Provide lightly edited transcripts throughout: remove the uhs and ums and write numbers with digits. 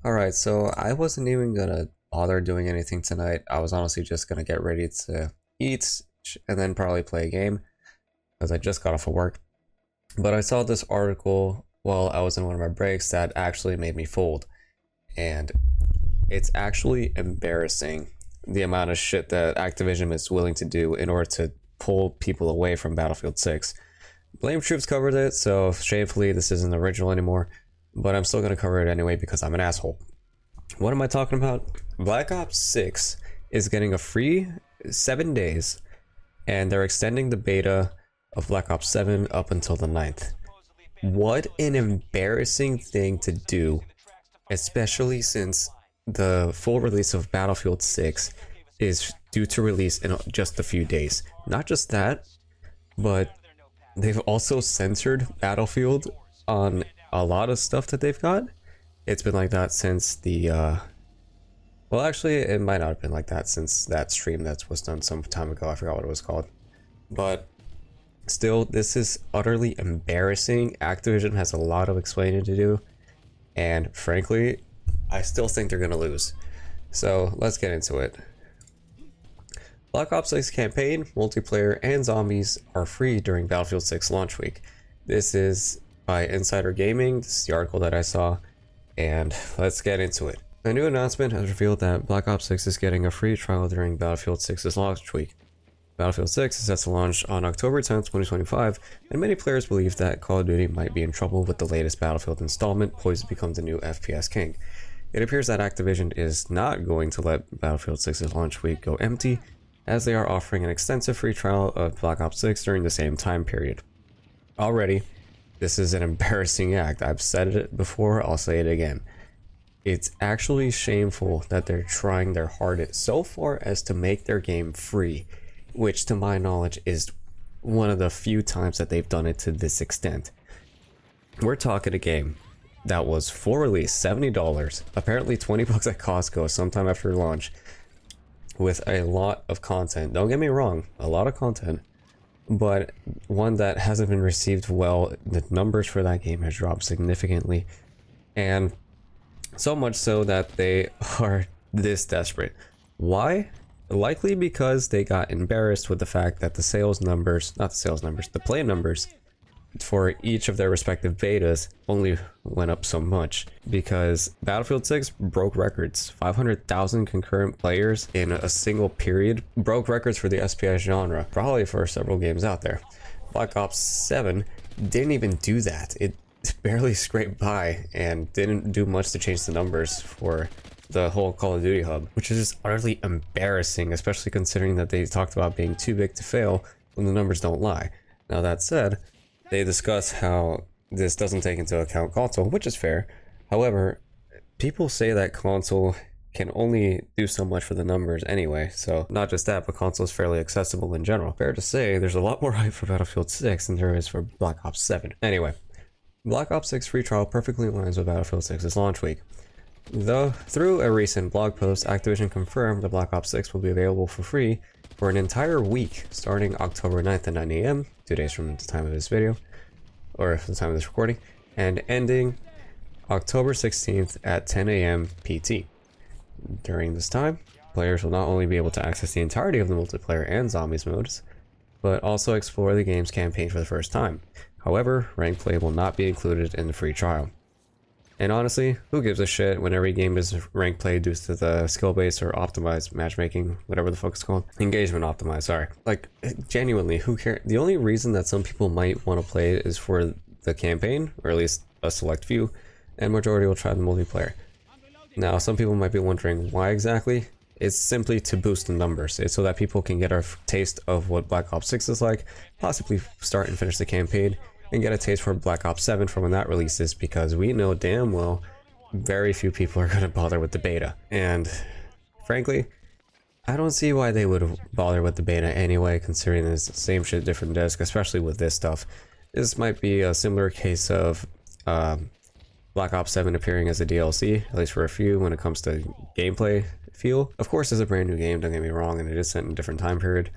Alright, so I wasn't even gonna bother doing anything tonight. I was honestly just gonna get ready to eat and then probably play a game because I just got off of work. But I saw this article while I was in one of my breaks that actually made me fold. And it's actually embarrassing the amount of shit that Activision is willing to do in order to pull people away from Battlefield 6. Blame Troops covered it, so shamefully this isn't original anymore. But I'm still going to cover it anyway because I'm an asshole. What am I talking about? Black Ops 6 is getting a free 7 days, and they're extending the beta of Black Ops 7 up until the 9th. What an embarrassing thing to do, especially since the full release of Battlefield 6 is due to release in just a few days. Not just that, but they've also censored Battlefield on a lot of stuff that they've got. It's been like that since the well, actually it might not have been like that since that stream that was done some time ago. I forgot what it was called, but still, this is utterly embarrassing. Activision has a lot of explaining to do, and frankly I still think they're gonna lose. So let's get into it. Black Ops 6 campaign, multiplayer, and zombies are free during Battlefield 6 launch week. This is by Insider Gaming. This is the article that I saw, and let's get into it. A new announcement has revealed that Black Ops 6 is getting a free trial during Battlefield 6's launch week. Battlefield 6 is set to launch on October 10th, 2025, and many players believe that Call of Duty might be in trouble with the latest Battlefield installment poised to become the new FPS king. It appears that Activision is not going to let Battlefield 6's launch week go empty, as they are offering an extensive free trial of Black Ops 6 during the same time period. Already, this is an embarrassing act. I've said it before, I'll say it again. It's actually shameful that they're trying their hardest so far as to make their game free, which to my knowledge is one of the few times that they've done it to this extent. We're talking a game that was for release $70, apparently $20 at Costco sometime after launch, with a lot of content. Don't get me wrong, a lot of content, but one that hasn't been received well. The numbers for that game has dropped significantly, and so much so that they are this desperate. Why? Likely because they got embarrassed with the fact that the sales numbers, not the sales numbers, the play numbers for each of their respective betas only went up so much, because Battlefield 6 broke records. 500,000 concurrent players in a single period broke records for the SPS genre, probably for several games out there. Black Ops 7 didn't even do that. It barely scraped by and didn't do much to change the numbers for the whole Call of Duty hub, which is just utterly embarrassing, especially considering that they talked about being too big to fail when the numbers don't lie. Now that said, they discuss how this doesn't take into account console, which is fair. However, people say that console can only do so much for the numbers anyway, so not just that, but console is fairly accessible in general. Fair to say, there's a lot more hype for Battlefield 6 than there is for Black Ops 7. Anyway, Black Ops 6 free trial perfectly aligns with Battlefield 6's launch week. Though, through a recent blog post, Activision confirmed that Black Ops 6 will be available for free for an entire week, starting October 9th at 9 AM, 2 days from the time of this video, or the time of this recording, and ending October 16th at 10 AM PT. During this time, players will not only be able to access the entirety of the multiplayer and zombies modes, but also explore the game's campaign for the first time. However, ranked play will not be included in the free trial. And honestly, who gives a shit when every game is rank play due to the skill-based or optimized matchmaking, whatever the fuck it's called? Engagement optimized, sorry. Like, genuinely, who cares? The only reason that some people might want to play it is for the campaign, or at least a select few, and majority will try the multiplayer. Now, some people might be wondering why exactly. It's simply to boost the numbers. It's so that people can get a taste of what Black Ops 6 is like, possibly start and finish the campaign, and get a taste for Black Ops 7 from when that releases, because we know damn well very few people are going to bother with the beta. And frankly, I don't see why they would bother with the beta anyway, considering it's the same shit, different disc, especially with this stuff. This might be a similar case of Black Ops 7 appearing as a DLC, at least for a few, when it comes to gameplay feel. Of course, it's a brand new game, don't get me wrong, and it is set in a different time period.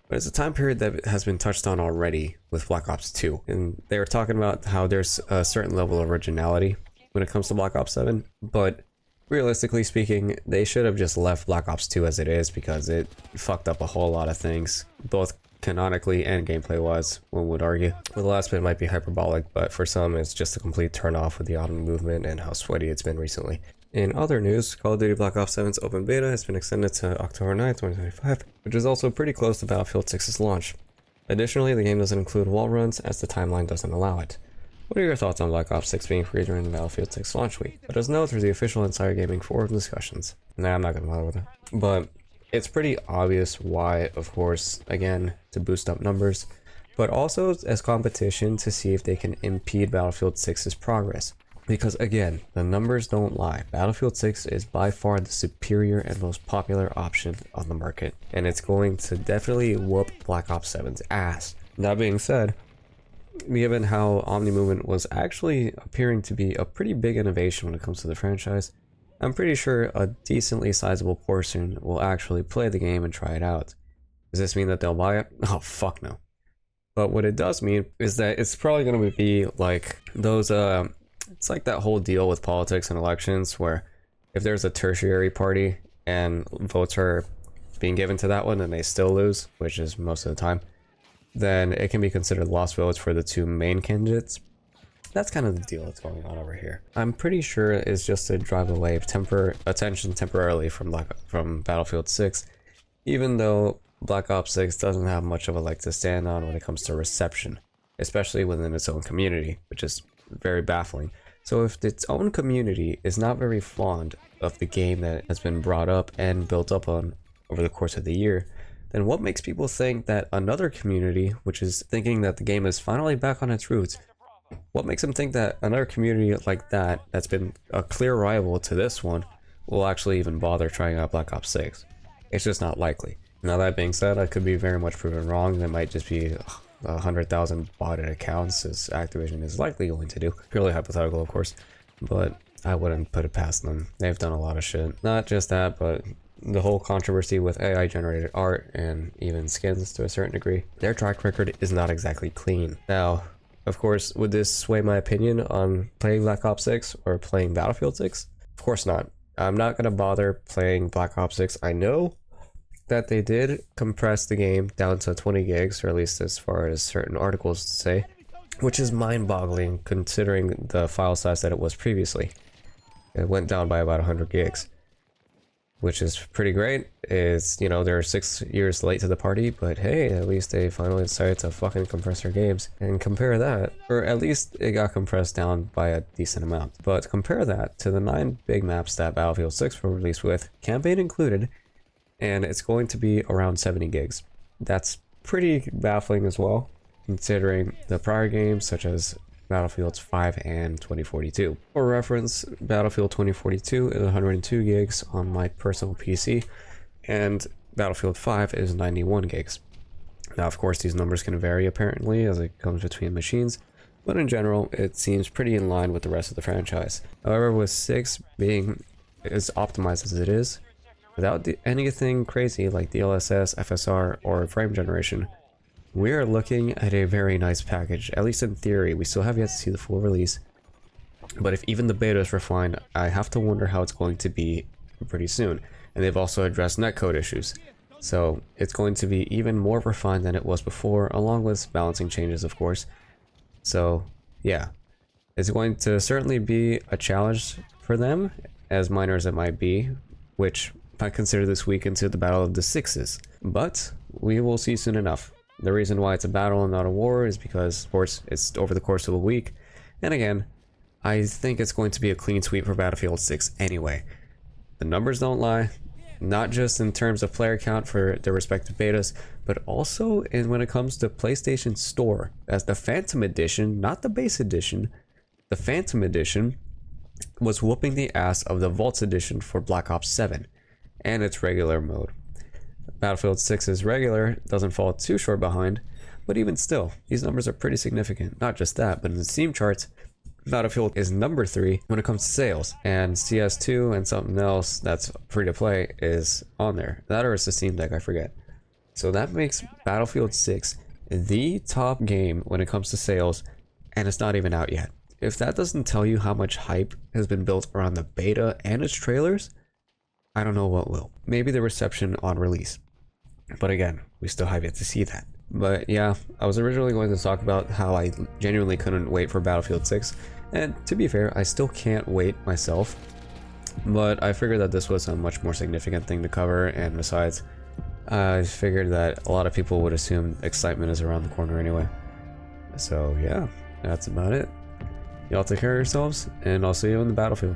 But it's a time period that has been touched on already with Black Ops 2. And they were talking about how there's a certain level of originality when it comes to Black Ops 7, but realistically speaking, they should have just left Black Ops 2 as it is because it fucked up a whole lot of things, both canonically and gameplay wise, one would argue. Well, the last bit might be hyperbolic, but for some it's just a complete turn off with the autumn movement and how sweaty it's been recently. In other news, Call of Duty Black Ops 7's open beta has been extended to October 9th, 2025, which is also pretty close to Battlefield 6's launch. Additionally, the game doesn't include wall runs as the timeline doesn't allow it. What are your thoughts on Black Ops 6 being free during Battlefield 6 launch week? Let us know through the official Insider Gaming forum discussions. Nah, I'm not gonna bother with it. But it's pretty obvious why, of course, again, to boost up numbers, but also as competition to see if they can impede Battlefield 6's progress. Because again, the numbers don't lie. Battlefield 6 is by far the superior and most popular option on the market, and it's going to definitely whoop Black Ops 7's ass. That being said, given how Omni Movement was actually appearing to be a pretty big innovation when it comes to the franchise, I'm pretty sure a decently sizable portion will actually play the game and try it out. Does this mean that they'll buy it? Oh, fuck no. But what it does mean is that it's probably going to be like those, it's like that whole deal with politics and elections where if there's a tertiary party and votes are being given to that one and they still lose, which is most of the time, then it can be considered lost votes for the two main candidates. That's kind of the deal that's going on over here. I'm pretty sure it's just to drive away attention temporarily from Battlefield 6, even though Black Ops 6 doesn't have much of a leg to stand on when it comes to reception, especially within its own community, which is very baffling. So if its own community is not very fond of the game that has been brought up and built up on over the course of the year, then what makes people think that another community, which is thinking that the game is finally back on its roots, what makes them think that another community like that, that's been a clear rival to this one, will actually even bother trying out Black Ops 6? It's just not likely. Now that being said, I could be very much proven wrong. There might just be 100,000 botted accounts, as Activision is likely going to do. Purely hypothetical, of course, but I wouldn't put it past them. They've done a lot of shit. Not just that, but the whole controversy with AI generated art and even skins to a certain degree. Their track record is not exactly clean. Now, of course, would this sway my opinion on playing Black Ops 6 or playing Battlefield 6? Of course not. I'm not going to bother playing Black Ops 6. I know that they did compress the game down to 20 gigs, or at least as far as certain articles say, which is mind-boggling considering the file size that it was previously. It went down by about 100 gigs. Which is pretty great. Is, you know, they're 6 years late to the party, but hey, at least they finally decided to fucking compress their games. And compare that, or at least it got compressed down by a decent amount. But compare that to the 9 big maps that Battlefield 6 were released with, campaign included, and it's going to be around 70 gigs. That's pretty baffling as well, considering the prior games such as Battlefields 5 and 2042. For reference, Battlefield 2042 is 102 gigs on my personal PC, and Battlefield 5 is 91 gigs. Now, of course, these numbers can vary apparently as it comes between machines, but in general, it seems pretty in line with the rest of the franchise. However, with 6 being as optimized as it is, without anything crazy like DLSS, FSR, or frame generation, we are looking at a very nice package, at least in theory. We still have yet to see the full release, but if even the beta is refined, I have to wonder how it's going to be pretty soon. And they've also addressed netcode issues, so it's going to be even more refined than it was before, along with balancing changes, of course. So yeah, it's going to certainly be a challenge for them, as minor as it might be, which I consider this week into the battle of the sixes, but we will see soon enough. The reason why it's a battle and not a war is because, of course, it's over the course of a week. And again, I think it's going to be a clean sweep for Battlefield 6 anyway. The numbers don't lie, not just in terms of player count for their respective betas, but also when it comes to PlayStation Store. As the Phantom Edition, not the base edition, the Phantom Edition was whooping the ass of the Vaults Edition for Black Ops 7 and its regular mode. Battlefield 6's regular doesn't fall too short behind, but even still, these numbers are pretty significant. Not just that, but in the Steam charts, Battlefield is number 3 when it comes to sales, and CS2 and something else that's free to play is on there. That or it's the Steam Deck, I forget. So that makes Battlefield 6 the top game when it comes to sales, and it's not even out yet. if that doesn't tell you how much hype has been built around the beta and its trailers, I don't know what will. Maybe the reception on release. But again, we still have yet to see that. But yeah, I was originally going to talk about how I genuinely couldn't wait for Battlefield 6, and to be fair, I still can't wait myself, but I figured that this was a much more significant thing to cover, and besides, I figured that a lot of people would assume excitement is around the corner anyway. So yeah, that's about it. Y'all take care of yourselves, and I'll see you on the battlefield.